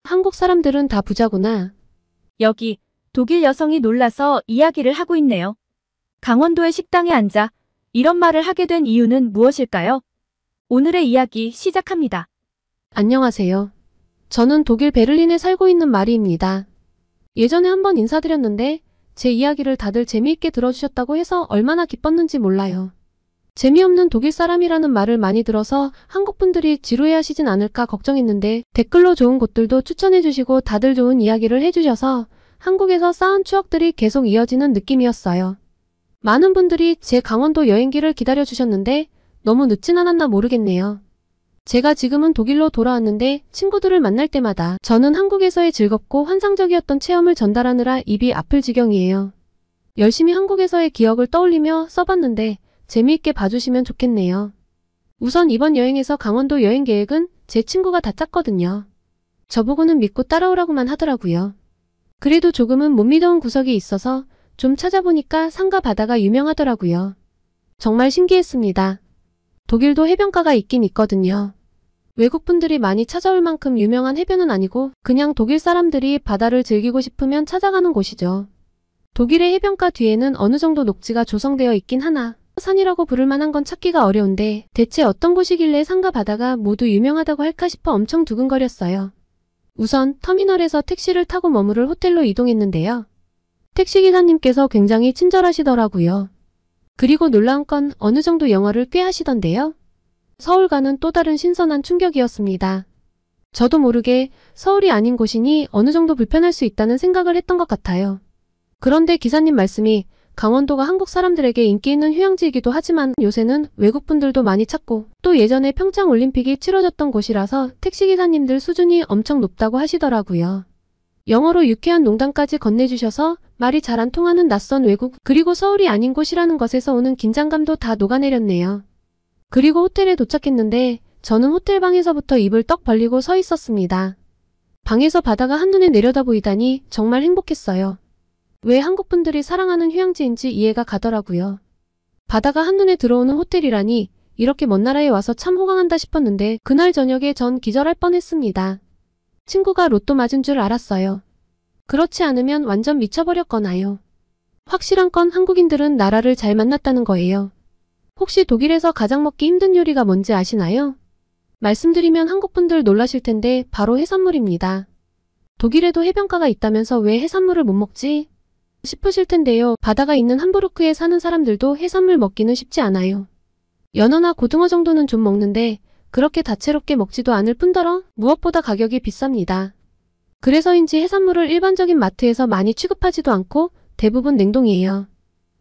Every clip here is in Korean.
한국 사람들은 다 부자구나. 여기 독일 여성이 놀라서 이야기를 하고 있네요. 강원도의 식당에 앉아 이런 말을 하게 된 이유는 무엇일까요? 오늘의 이야기 시작합니다. 안녕하세요. 저는 독일 베를린에 살고 있는 마리입니다. 예전에 한번 인사드렸는데 제 이야기를 다들 재미있게 들어주셨다고 해서 얼마나 기뻤는지 몰라요. 재미없는 독일 사람이라는 말을 많이 들어서 한국 분들이 지루해하시진 않을까 걱정했는데 댓글로 좋은 곳들도 추천해주시고 다들 좋은 이야기를 해주셔서 한국에서 쌓은 추억들이 계속 이어지는 느낌이었어요. 많은 분들이 제 강원도 여행기를 기다려주셨는데 너무 늦진 않았나 모르겠네요. 제가 지금은 독일로 돌아왔는데 친구들을 만날 때마다 저는 한국에서의 즐겁고 환상적이었던 체험을 전달하느라 입이 아플 지경이에요. 열심히 한국에서의 기억을 떠올리며 써봤는데 재미있게 봐주시면 좋겠네요. 우선 이번 여행에서 강원도 여행 계획은 제 친구가 다 짰거든요. 저보고는 믿고 따라오라고만 하더라고요. 그래도 조금은 못 믿어온 구석이 있어서 좀 찾아보니까 산과 바다가 유명하더라고요. 정말 신기했습니다. 독일도 해변가가 있긴 있거든요. 외국분들이 많이 찾아올 만큼 유명한 해변은 아니고 그냥 독일 사람들이 바다를 즐기고 싶으면 찾아가는 곳이죠. 독일의 해변가 뒤에는 어느 정도 녹지가 조성되어 있긴 하나 산이라고 부를 만한 건 찾기가 어려운데 대체 어떤 곳이길래 산과 바다가 모두 유명하다고 할까 싶어 엄청 두근거렸어요. 우선 터미널에서 택시를 타고 머무를 호텔로 이동했는데요. 택시기사님께서 굉장히 친절하시더라고요. 그리고 놀라운 건 어느 정도 영어를 꽤 하시던데요. 서울과는 또 다른 신선한 충격이었습니다. 저도 모르게 서울이 아닌 곳이니 어느 정도 불편할 수 있다는 생각을 했던 것 같아요. 그런데 기사님 말씀이 강원도가 한국 사람들에게 인기 있는 휴양지이기도 하지만 요새는 외국분들도 많이 찾고 또 예전에 평창올림픽이 치러졌던 곳이라서 택시기사님들 수준이 엄청 높다고 하시더라고요. 영어로 유쾌한 농담까지 건네주셔서 말이 잘 안 통하는 낯선 외국 그리고 서울이 아닌 곳이라는 것에서 오는 긴장감도 다 녹아내렸네요. 그리고 호텔에 도착했는데 저는 호텔방에서부터 입을 떡 벌리고 서 있었습니다. 방에서 바다가 한눈에 내려다 보이다니 정말 행복했어요. 왜 한국분들이 사랑하는 휴양지인지 이해가 가더라고요. 바다가 한눈에 들어오는 호텔이라니 이렇게 먼 나라에 와서 참 호강한다 싶었는데 그날 저녁에 전 기절할 뻔했습니다. 친구가 로또 맞은 줄 알았어요. 그렇지 않으면 완전 미쳐버렸거나요. 확실한 건 한국인들은 나라를 잘 만났다는 거예요. 혹시 독일에서 가장 먹기 힘든 요리가 뭔지 아시나요? 말씀드리면 한국분들 놀라실 텐데 바로 해산물입니다. 독일에도 해변가가 있다면서 왜 해산물을 못 먹지? 싶으실 텐데요. 바다가 있는 함부르크에 사는 사람들도 해산물 먹기는 쉽지 않아요. 연어나 고등어 정도는 좀 먹는데 그렇게 다채롭게 먹지도 않을 뿐더러 무엇보다 가격이 비쌉니다. 그래서인지 해산물을 일반적인 마트에서 많이 취급하지도 않고 대부분 냉동이에요.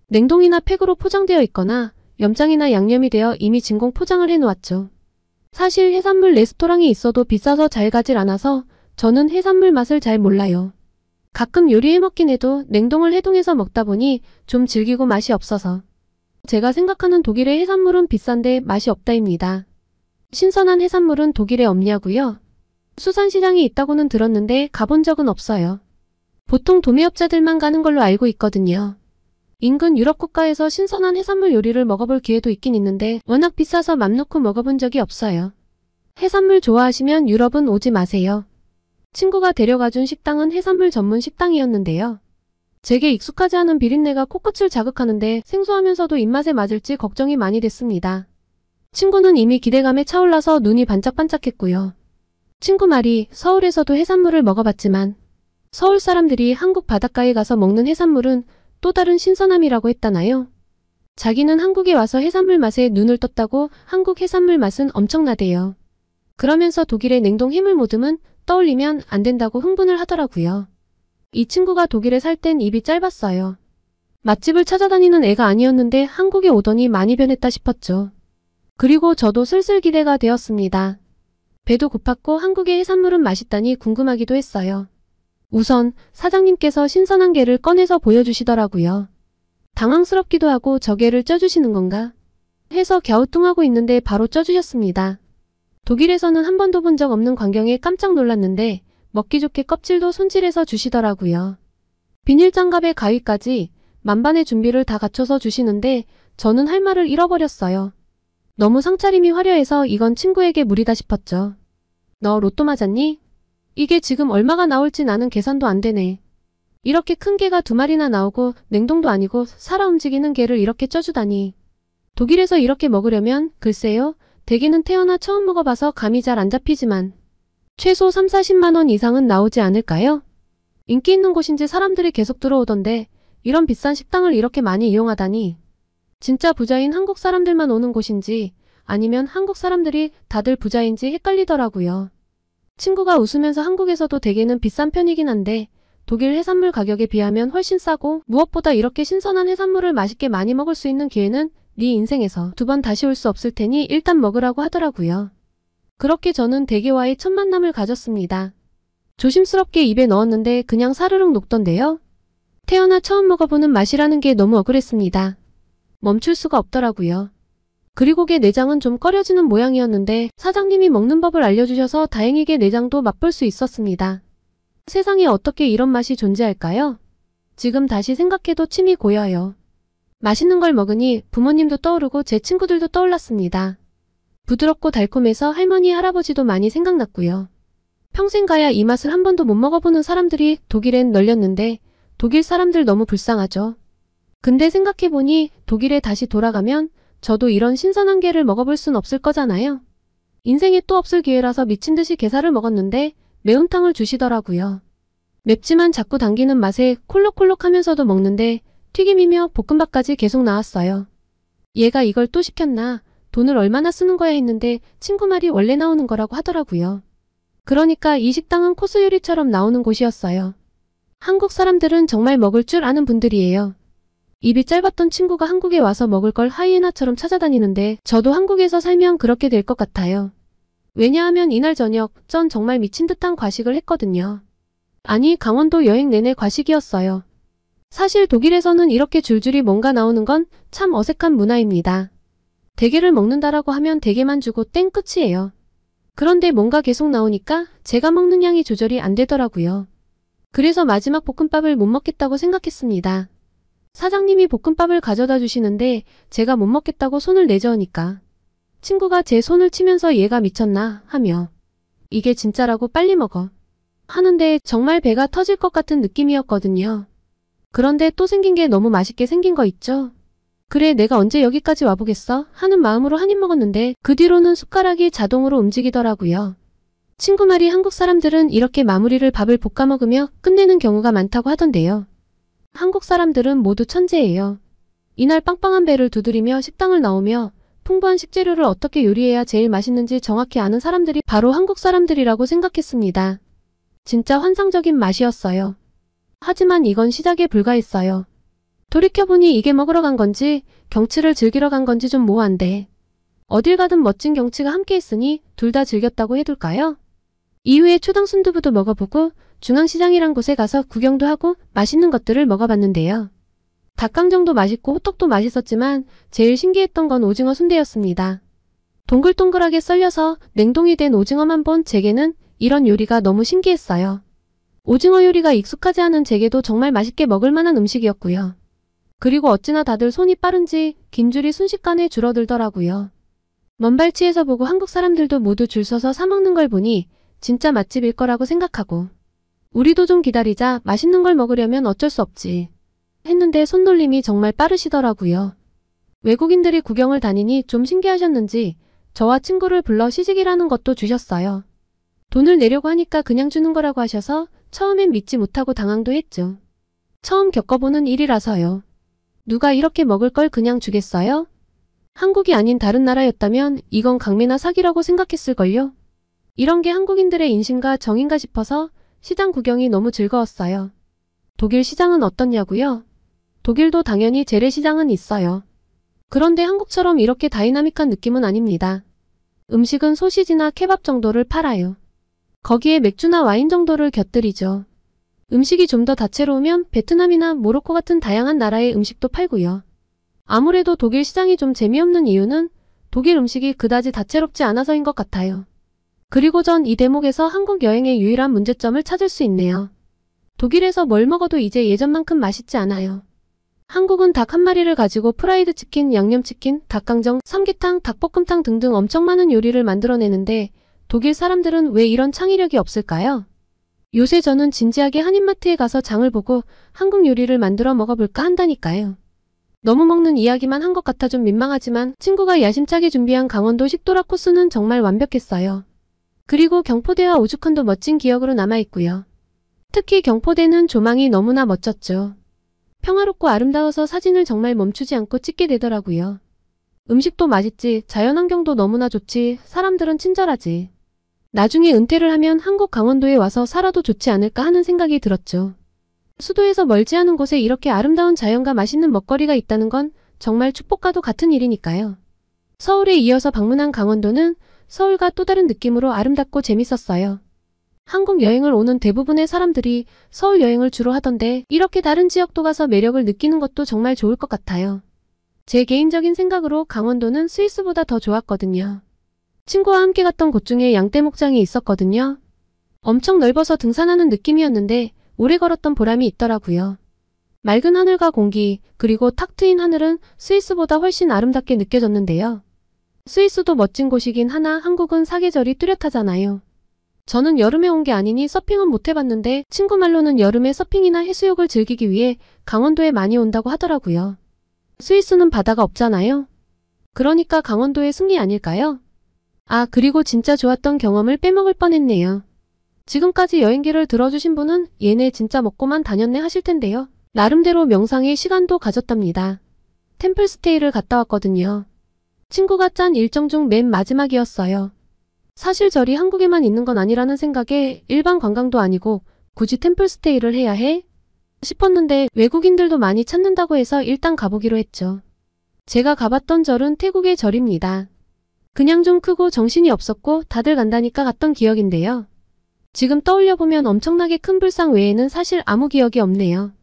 냉동이나 팩으로 포장되어 있거나 염장이나 양념이 되어 이미 진공 포장을 해놓았죠. 사실 해산물 레스토랑이 있어도 비싸서 잘 가질 않아서 저는 해산물 맛을 잘 몰라요. 가끔 요리해 먹긴 해도 냉동을 해동해서 먹다 보니 좀 질기고 맛이 없어서. 제가 생각하는 독일의 해산물은 비싼데 맛이 없다입니다. 신선한 해산물은 독일에 없냐고요? 수산시장이 있다고는 들었는데 가본 적은 없어요. 보통 도매업자들만 가는 걸로 알고 있거든요. 인근 유럽 국가에서 신선한 해산물 요리를 먹어볼 기회도 있긴 있는데 워낙 비싸서 맘 놓고 먹어본 적이 없어요. 해산물 좋아하시면 유럽은 오지 마세요. 친구가 데려가준 식당은 해산물 전문 식당이었는데요. 제게 익숙하지 않은 비린내가 코끝을 자극하는데 생소하면서도 입맛에 맞을지 걱정이 많이 됐습니다. 친구는 이미 기대감에 차올라서 눈이 반짝반짝했고요. 친구 말이 서울에서도 해산물을 먹어봤지만 서울 사람들이 한국 바닷가에 가서 먹는 해산물은 또 다른 신선함이라고 했다나요? 자기는 한국에 와서 해산물 맛에 눈을 떴다고 한국 해산물 맛은 엄청나대요. 그러면서 독일의 냉동 해물 모듬은 떠올리면 안 된다고 흥분을 하더라고요. 이 친구가 독일에 살 땐 입이 짧았어요. 맛집을 찾아다니는 애가 아니었는데 한국에 오더니 많이 변했다 싶었죠. 그리고 저도 슬슬 기대가 되었습니다. 배도 고팠고 한국의 해산물은 맛있다니 궁금하기도 했어요. 우선 사장님께서 신선한 게를 꺼내서 보여주시더라고요. 당황스럽기도 하고 저 게를 쪄주시는 건가? 해서 갸우뚱하고 있는데 바로 쪄주셨습니다. 독일에서는 한 번도 본 적 없는 광경에 깜짝 놀랐는데 먹기 좋게 껍질도 손질해서 주시더라고요. 비닐장갑에 가위까지 만반의 준비를 다 갖춰서 주시는데 저는 할 말을 잃어버렸어요. 너무 상차림이 화려해서 이건 친구에게 무리다 싶었죠. 너 로또 맞았니? 이게 지금 얼마가 나올지 나는 계산도 안 되네. 이렇게 큰 개가 2마리나 나오고 냉동도 아니고 살아 움직이는 개를 이렇게 쪄주다니. 독일에서 이렇게 먹으려면 글쎄요. 대게는 태어나 처음 먹어봐서 감이 잘 안 잡히지만 최소 3, 40만 원 이상은 나오지 않을까요? 인기 있는 곳인지 사람들이 계속 들어오던데 이런 비싼 식당을 이렇게 많이 이용하다니. 진짜 부자인 한국 사람들만 오는 곳인지 아니면 한국 사람들이 다들 부자인지 헷갈리더라고요. 친구가 웃으면서 한국에서도 대게는 비싼 편이긴 한데 독일 해산물 가격에 비하면 훨씬 싸고 무엇보다 이렇게 신선한 해산물을 맛있게 많이 먹을 수 있는 기회는 네 인생에서 2번 다시 올 수 없을 테니 일단 먹으라고 하더라고요. 그렇게 저는 대게와의 첫 만남을 가졌습니다. 조심스럽게 입에 넣었는데 그냥 사르륵 녹던데요. 태어나 처음 먹어보는 맛이라는 게 너무 억울했습니다. 멈출 수가 없더라고요. 그리고 게 내장은 좀 꺼려지는 모양이었는데 사장님이 먹는 법을 알려주셔서 다행히게 내장도 맛볼 수 있었습니다. 세상에 어떻게 이런 맛이 존재할까요? 지금 다시 생각해도 침이 고여요. 맛있는 걸 먹으니 부모님도 떠오르고 제 친구들도 떠올랐습니다. 부드럽고 달콤해서 할머니, 할아버지도 많이 생각났고요. 평생 가야 이 맛을 한 번도 못 먹어보는 사람들이 독일엔 널렸는데 독일 사람들 너무 불쌍하죠. 근데 생각해보니 독일에 다시 돌아가면 저도 이런 신선한 게를 먹어볼 순 없을 거잖아요. 인생에 또 없을 기회라서 미친 듯이 게살을 먹었는데 매운탕을 주시더라고요. 맵지만 자꾸 당기는 맛에 콜록콜록하면서도 먹는데 튀김이며 볶음밥까지 계속 나왔어요. 얘가 이걸 또 시켰나? 돈을 얼마나 쓰는 거야 했는데 친구 말이 원래 나오는 거라고 하더라고요. 그러니까 이 식당은 코스 요리처럼 나오는 곳이었어요. 한국 사람들은 정말 먹을 줄 아는 분들이에요. 입이 짧았던 친구가 한국에 와서 먹을 걸 하이에나처럼 찾아다니는데 저도 한국에서 살면 그렇게 될 것 같아요. 왜냐하면 이날 저녁 전 정말 미친 듯한 과식을 했거든요. 아니 강원도 여행 내내 과식이었어요. 사실 독일에서는 이렇게 줄줄이 뭔가 나오는 건 참 어색한 문화입니다. 대게를 먹는다라고 하면 대게만 주고 땡 끝이에요. 그런데 뭔가 계속 나오니까 제가 먹는 양이 조절이 안 되더라고요. 그래서 마지막 볶음밥을 못 먹겠다고 생각했습니다. 사장님이 볶음밥을 가져다 주시는데 제가 못 먹겠다고 손을 내저으니까 친구가 제 손을 치면서 얘가 미쳤나 하며 이게 진짜라고 빨리 먹어 하는데 정말 배가 터질 것 같은 느낌이었거든요. 그런데 또 생긴 게 너무 맛있게 생긴 거 있죠? 그래 내가 언제 여기까지 와보겠어? 하는 마음으로 한 입 먹었는데 그 뒤로는 숟가락이 자동으로 움직이더라고요. 친구 말이 한국 사람들은 이렇게 마무리를 밥을 볶아 먹으며 끝내는 경우가 많다고 하던데요. 한국 사람들은 모두 천재예요. 이날 빵빵한 배를 두드리며 식당을 나오며 풍부한 식재료를 어떻게 요리해야 제일 맛있는지 정확히 아는 사람들이 바로 한국 사람들이라고 생각했습니다. 진짜 환상적인 맛이었어요. 하지만 이건 시작에 불과했어요. 돌이켜보니 이게 먹으러 간 건지 경치를 즐기러 간 건지 좀 모호한데 어딜 가든 멋진 경치가 함께 있으니 둘 다 즐겼다고 해둘까요? 이후에 초당 순두부도 먹어보고 중앙시장이란 곳에 가서 구경도 하고 맛있는 것들을 먹어봤는데요. 닭강정도 맛있고 호떡도 맛있었지만 제일 신기했던 건 오징어 순대였습니다. 동글동글하게 썰려서 냉동이 된 오징어만 본 제게는 이런 요리가 너무 신기했어요. 오징어 요리가 익숙하지 않은 제게도 정말 맛있게 먹을 만한 음식이었고요. 그리고 어찌나 다들 손이 빠른지 긴 줄이 순식간에 줄어들더라고요. 먼 발치에서 보고 한국 사람들도 모두 줄 서서 사 먹는 걸 보니 진짜 맛집일 거라고 생각하고 우리도 좀 기다리자 맛있는 걸 먹으려면 어쩔 수 없지 했는데 손놀림이 정말 빠르시더라고요. 외국인들이 구경을 다니니 좀 신기하셨는지 저와 친구를 불러 시식이라는 것도 주셨어요. 돈을 내려고 하니까 그냥 주는 거라고 하셔서 처음엔 믿지 못하고 당황도 했죠. 처음 겪어보는 일이라서요. 누가 이렇게 먹을 걸 그냥 주겠어요? 한국이 아닌 다른 나라였다면 이건 강매나 사기라고 생각했을걸요? 이런 게 한국인들의 인심과 정인가 싶어서 시장 구경이 너무 즐거웠어요. 독일 시장은 어떻냐고요? 독일도 당연히 재래시장은 있어요. 그런데 한국처럼 이렇게 다이나믹한 느낌은 아닙니다. 음식은 소시지나 케밥 정도를 팔아요. 거기에 맥주나 와인 정도를 곁들이죠. 음식이 좀 더 다채로우면 베트남이나 모로코 같은 다양한 나라의 음식도 팔고요. 아무래도 독일 시장이 좀 재미없는 이유는 독일 음식이 그다지 다채롭지 않아서인 것 같아요. 그리고 전 이 대목에서 한국 여행의 유일한 문제점을 찾을 수 있네요. 독일에서 뭘 먹어도 이제 예전만큼 맛있지 않아요. 한국은 닭 한 마리를 가지고 프라이드 치킨, 양념치킨, 닭강정, 삼계탕, 닭볶음탕 등등 엄청 많은 요리를 만들어내는데 독일 사람들은 왜 이런 창의력이 없을까요? 요새 저는 진지하게 한인마트에 가서 장을 보고 한국 요리를 만들어 먹어볼까 한다니까요. 너무 먹는 이야기만 한 것 같아 좀 민망하지만 친구가 야심차게 준비한 강원도 식도락 코스는 정말 완벽했어요. 그리고 경포대와 오죽헌도 멋진 기억으로 남아있고요. 특히 경포대는 조망이 너무나 멋졌죠. 평화롭고 아름다워서 사진을 정말 멈추지 않고 찍게 되더라고요. 음식도 맛있지, 자연환경도 너무나 좋지, 사람들은 친절하지. 나중에 은퇴를 하면 한국 강원도에 와서 살아도 좋지 않을까 하는 생각이 들었죠. 수도에서 멀지 않은 곳에 이렇게 아름다운 자연과 맛있는 먹거리가 있다는 건 정말 축복과도 같은 일이니까요. 서울에 이어서 방문한 강원도는 서울과 또 다른 느낌으로 아름답고 재밌었어요. 한국 여행을 오는 대부분의 사람들이 서울 여행을 주로 하던데 이렇게 다른 지역도 가서 매력을 느끼는 것도 정말 좋을 것 같아요. 제 개인적인 생각으로 강원도는 스위스보다 더 좋았거든요. 친구와 함께 갔던 곳 중에 양떼목장이 있었거든요. 엄청 넓어서 등산하는 느낌이었는데 오래 걸었던 보람이 있더라고요. 맑은 하늘과 공기, 그리고 탁 트인 하늘은 스위스보다 훨씬 아름답게 느껴졌는데요. 스위스도 멋진 곳이긴 하나 한국은 사계절이 뚜렷하잖아요. 저는 여름에 온 게 아니니 서핑은 못 해봤는데 친구 말로는 여름에 서핑이나 해수욕을 즐기기 위해 강원도에 많이 온다고 하더라고요. 스위스는 바다가 없잖아요. 그러니까 강원도의 승리 아닐까요? 아, 그리고 진짜 좋았던 경험을 빼먹을 뻔했네요. 지금까지 여행기를 들어주신 분은 얘네 진짜 먹고만 다녔네 하실 텐데요. 나름대로 명상의 시간도 가졌답니다. 템플스테이를 갔다 왔거든요. 친구가 짠 일정 중 맨 마지막이었어요. 사실 절이 한국에만 있는 건 아니라는 생각에 일반 관광도 아니고 굳이 템플스테이를 해야 해? 싶었는데 외국인들도 많이 찾는다고 해서 일단 가보기로 했죠. 제가 가봤던 절은 태국의 절입니다. 그냥 좀 크고 정신이 없었고 다들 간다니까 갔던 기억인데요. 지금 떠올려보면 엄청나게 큰 불상 외에는 사실 아무 기억이 없네요.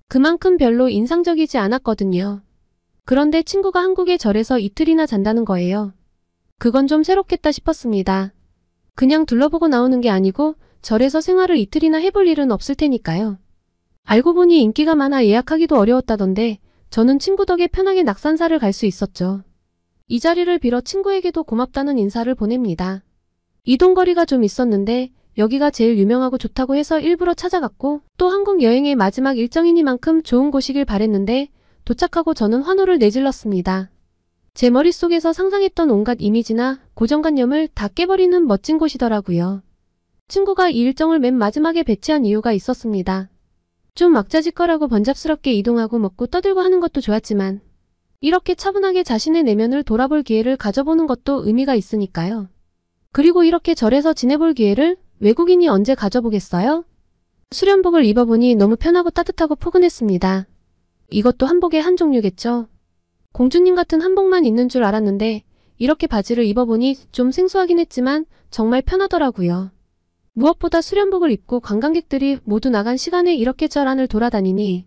그만큼 별로 인상적이지 않았거든요. 그런데 친구가 한국의 절에서 이틀이나 잔다는 거예요. 그건 좀 새롭겠다 싶었습니다. 그냥 둘러보고 나오는 게 아니고 절에서 생활을 이틀이나 해볼 일은 없을 테니까요. 알고 보니 인기가 많아 예약하기도 어려웠다던데 저는 친구 덕에 편하게 낙산사를 갈 수 있었죠. 이 자리를 빌어 친구에게도 고맙다는 인사를 보냅니다. 이동거리가 좀 있었는데 여기가 제일 유명하고 좋다고 해서 일부러 찾아갔고 또 한국 여행의 마지막 일정이니만큼 좋은 곳이길 바랬는데 도착하고 저는 환호를 내질렀습니다. 제 머릿속에서 상상했던 온갖 이미지나 고정관념을 다 깨버리는 멋진 곳이더라고요. 친구가 이 일정을 맨 마지막에 배치한 이유가 있었습니다. 좀 막자지껄하고 번잡스럽게 이동하고 먹고 떠들고 하는 것도 좋았지만 이렇게 차분하게 자신의 내면을 돌아볼 기회를 가져보는 것도 의미가 있으니까요. 그리고 이렇게 절에서 지내볼 기회를 외국인이 언제 가져보겠어요? 수련복을 입어보니 너무 편하고 따뜻하고 포근했습니다. 이것도 한복의 한 종류겠죠. 공주님 같은 한복만 있는 줄 알았는데 이렇게 바지를 입어보니 좀 생소하긴 했지만 정말 편하더라고요. 무엇보다 수련복을 입고 관광객들이 모두 나간 시간에 이렇게 절 안을 돌아다니니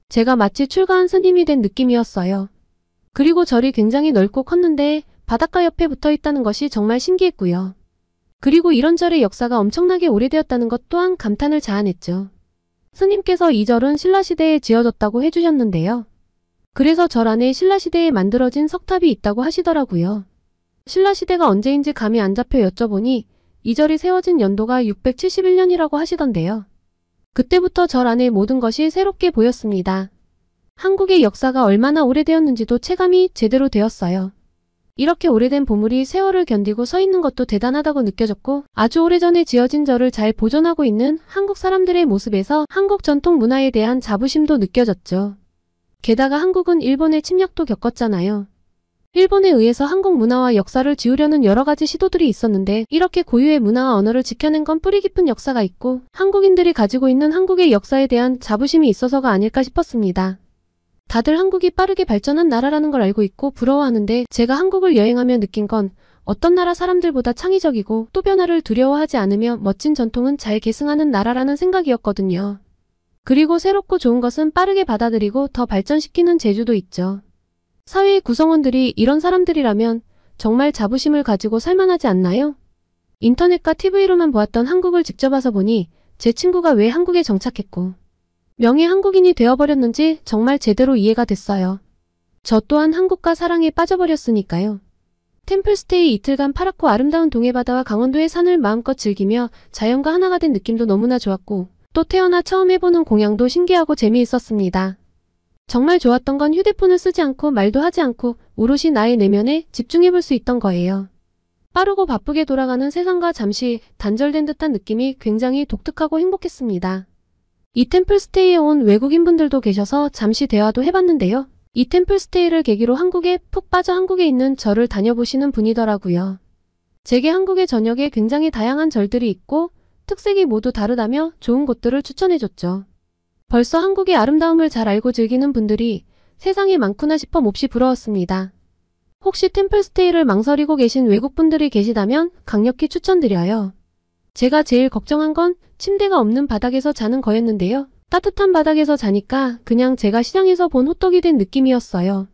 제가 마치 출가한 스님이 된 느낌이었어요. 그리고 절이 굉장히 넓고 컸는데 바닷가 옆에 붙어 있다는 것이 정말 신기했고요. 그리고 이런 절의 역사가 엄청나게 오래되었다는 것 또한 감탄을 자아냈죠. 스님께서 이 절은 신라시대에 지어졌다고 해주셨는데요. 그래서 절 안에 신라시대에 만들어진 석탑이 있다고 하시더라고요. 신라시대가 언제인지 감이 안 잡혀 여쭤보니 이 절이 세워진 연도가 671년이라고 하시던데요. 그때부터 절 안의 모든 것이 새롭게 보였습니다. 한국의 역사가 얼마나 오래되었는지도 체감이 제대로 되었어요. 이렇게 오래된 보물이 세월을 견디고 서 있는 것도 대단하다고 느껴졌고 아주 오래전에 지어진 절을 잘 보존하고 있는 한국 사람들의 모습에서 한국 전통 문화에 대한 자부심도 느껴졌죠. 게다가 한국은 일본의 침략도 겪었잖아요. 일본에 의해서 한국 문화와 역사를 지우려는 여러 가지 시도들이 있었는데 이렇게 고유의 문화와 언어를 지켜낸 건 뿌리 깊은 역사가 있고 한국인들이 가지고 있는 한국의 역사에 대한 자부심이 있어서가 아닐까 싶었습니다. 다들 한국이 빠르게 발전한 나라라는 걸 알고 있고 부러워하는데 제가 한국을 여행하며 느낀 건 어떤 나라 사람들보다 창의적이고 또 변화를 두려워하지 않으며 멋진 전통은 잘 계승하는 나라라는 생각이었거든요. 그리고 새롭고 좋은 것은 빠르게 받아들이고 더 발전시키는 재주도 있죠. 사회의 구성원들이 이런 사람들이라면 정말 자부심을 가지고 살만하지 않나요? 인터넷과 TV로만 보았던 한국을 직접 와서 보니 제 친구가 왜 한국에 정착했고 명예 한국인이 되어버렸는지 정말 제대로 이해가 됐어요. 저 또한 한국과 사랑에 빠져버렸으니까요. 템플스테이 이틀간 파랗고 아름다운 동해바다와 강원도의 산을 마음껏 즐기며 자연과 하나가 된 느낌도 너무나 좋았고 또 태어나 처음 해보는 공양도 신기하고 재미있었습니다. 정말 좋았던 건 휴대폰을 쓰지 않고 말도 하지 않고 오롯이 나의 내면에 집중해볼 수 있던 거예요. 빠르고 바쁘게 돌아가는 세상과 잠시 단절된 듯한 느낌이 굉장히 독특하고 행복했습니다. 이 템플스테이에 온 외국인분들도 계셔서 잠시 대화도 해봤는데요. 이 템플스테이를 계기로 한국에 푹 빠져 한국에 있는 절을 다녀보시는 분이더라고요. 제게 한국의 전역에 굉장히 다양한 절들이 있고 특색이 모두 다르다며 좋은 곳들을 추천해줬죠. 벌써 한국의 아름다움을 잘 알고 즐기는 분들이 세상에 많구나 싶어 몹시 부러웠습니다. 혹시 템플스테이를 망설이고 계신 외국분들이 계시다면 강력히 추천드려요. 제가 제일 걱정한 건 침대가 없는 바닥에서 자는 거였는데요. 따뜻한 바닥에서 자니까 그냥 제가 시장에서 본 호떡이 된 느낌이었어요.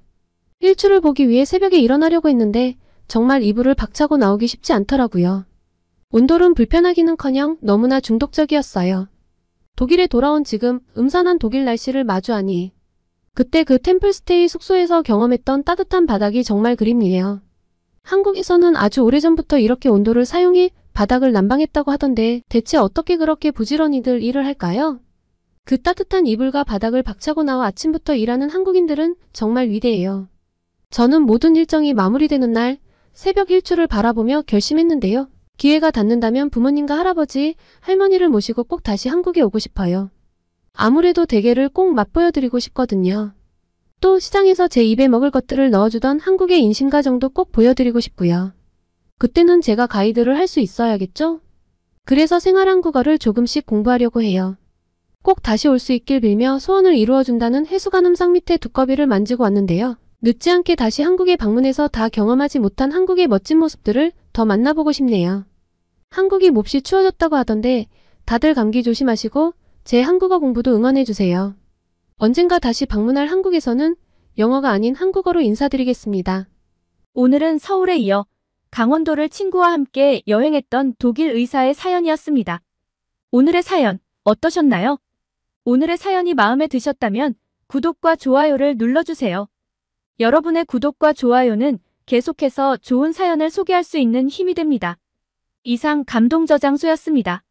일출을 보기 위해 새벽에 일어나려고 했는데 정말 이불을 박차고 나오기 쉽지 않더라고요. 온돌은 불편하기는커녕 너무나 중독적이었어요. 독일에 돌아온 지금 음산한 독일 날씨를 마주하니 그때 그 템플스테이 숙소에서 경험했던 따뜻한 바닥이 정말 그립네요. 한국에서는 아주 오래전부터 이렇게 온돌을 사용해 바닥을 난방했다고 하던데 대체 어떻게 그렇게 부지런히들 일을 할까요? 그 따뜻한 이불과 바닥을 박차고 나와 아침부터 일하는 한국인들은 정말 위대해요. 저는 모든 일정이 마무리되는 날 새벽 일출을 바라보며 결심했는데요. 기회가 닿는다면 부모님과 할아버지, 할머니를 모시고 꼭 다시 한국에 오고 싶어요. 아무래도 대게를 꼭 맛보여드리고 싶거든요. 또 시장에서 제 입에 먹을 것들을 넣어주던 한국의 인심가정도 꼭 보여드리고 싶고요. 그때는 제가 가이드를 할 수 있어야겠죠? 그래서 생활 한국어를 조금씩 공부하려고 해요. 꼭 다시 올 수 있길 빌며 소원을 이루어준다는 해수관음상 밑에 두꺼비를 만지고 왔는데요. 늦지 않게 다시 한국에 방문해서 다 경험하지 못한 한국의 멋진 모습들을 더 만나보고 싶네요. 한국이 몹시 추워졌다고 하던데 다들 감기 조심하시고 제 한국어 공부도 응원해주세요. 언젠가 다시 방문할 한국에서는 영어가 아닌 한국어로 인사드리겠습니다. 오늘은 서울에 이어 강원도를 친구와 함께 여행했던 독일 의사의 사연이었습니다. 오늘의 사연 어떠셨나요? 오늘의 사연이 마음에 드셨다면 구독과 좋아요를 눌러주세요. 여러분의 구독과 좋아요는 계속해서 좋은 사연을 소개할 수 있는 힘이 됩니다. 이상 감동저장소였습니다.